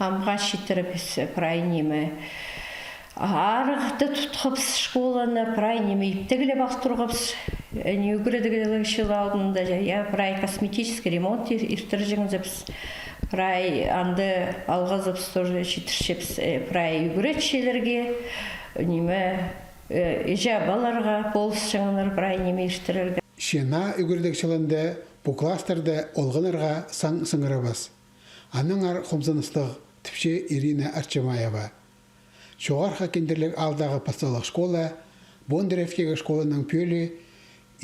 Амға шитербіз прайнемі. Арықты тұтқыпс школаны прайнемі иптігілі бастырғыпс. Не үгірдігілі шыл алдында я прай косметический ремонт иртіржіңізіпс. Прай анды алғазыпс тоже шитершепс прай үгіретшелерге. Неме ижабаларға болыс жаңыныр прайнемі иштірілгі. Шена үгірдік шылында бұл кластерді олғынырға сан сыңырабыз. Аның ар қомзаныстық тіпше Ирина Арчамаева. Шоғар хакендерлік алдағы пасталық школа, Бондаревкегі школаның пөлі,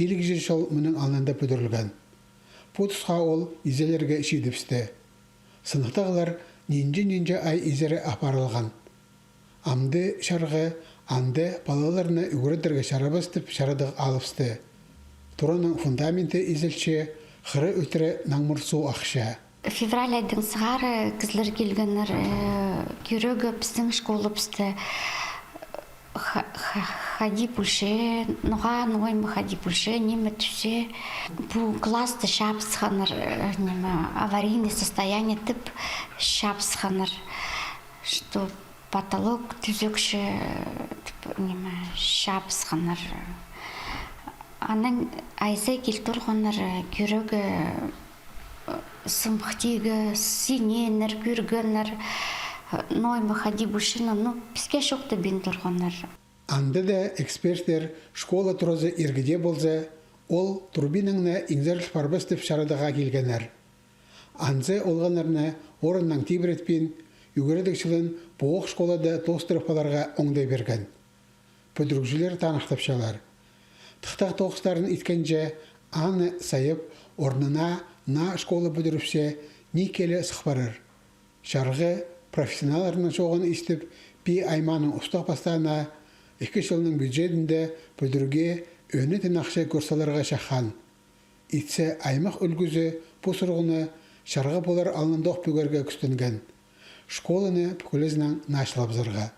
илік жер шол мұның алнында пөдірілген. Бұтысқа ол изелерге шидіпсті. Сынықтағылар нинже ай изері апарылған. Амды шарға, анды балаларына үгірдерге шарабастып шарадық алыпсты. Тұраның фундаменті изелче, қыры өтірі наңмұрсу ақша. Февраль айдың сығары кізлер келгенер көрігі біздің школы бізді хади бүлше, нұға нұғаймы хади бүлше, немі түсе. Бұл класты шапсығаныр, аварийный состояние тіп шапсығаныр, что потолок түзекші шапсығаныр. Аның айзай келтірғаныр көрігі сымқтегі, синенер, көргенер, ноймы хади бүшіні, бізге шоқты бен тұрғанар. Анда да эксперттер школа тұрызы ергіде болса, ол турбиныңна иңзер парбастып шарадыға келгенер. Анзы олғанарына орыннан тибіретпен, үгіредікшілін бұғық школада тостырыпаларға оңдай берген. Пөдіргжілер танықтапшалар. Тықтақ тоқыстарын иткенже, аны сайып, орнына на школа бүдіріпсе не келі сықпарыр. Шарғы профессионаларының соғын істіп, пи айманың ұстақ бастағына 2 жылының бюджетінде бүдірге өні тінақшы көрсаларға шаққан. Итсе аймақ үлгізі бұсырғыны шарға болар алындық бүгерге күстінген. Школаны бүкілізінің нашылабзырға.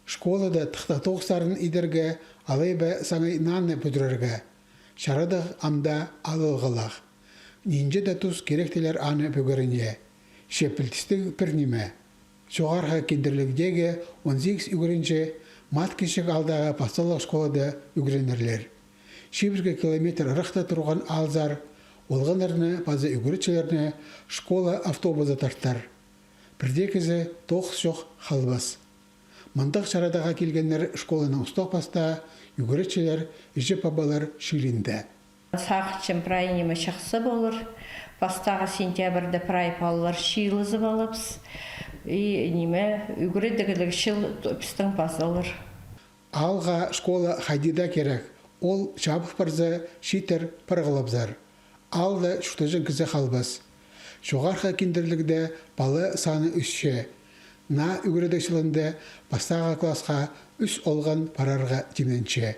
Школада тықтақ тоқыстарын идерге алайбы саңай наны бүдірерге. Шарадық амда алылғылақ. Нинже да тұз керектелер аны бөгіріне. Шепілтістік пірнеме. Жоғарға кендірлігдегі 18 үгірінше мат кешік алдағы пасталық школада үгірінерлер. 1 километр рықта тұрған алзар, олғанарыны базы үгірітшілеріне школа автобузы тарттар. Бірдекізі тоқс жоқ қалбас. Мандақ шарадаға келгенлер школаның ұстақ баста үгірітшілер, үжіп абалар шилінді. Сақытшым прайнемі шықсы болыр. Бастағы сентябрді прай палылар шиылызы балыпс. Үгіредігілігі шыл пістің басылыр. Алға школа хайдида керек. Ол жабық барза шитер парғылапзар. Алда шүтіжін кізі қалбас. Жоғарғы кендірлігді балы саны үшше. На үгіредікшілінде бастағы класқа үш олған парарға тименше.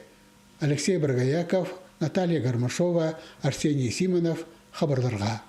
Алексей Баргаяков, Наталья Гармашова, Арсений Симонов хабарларға.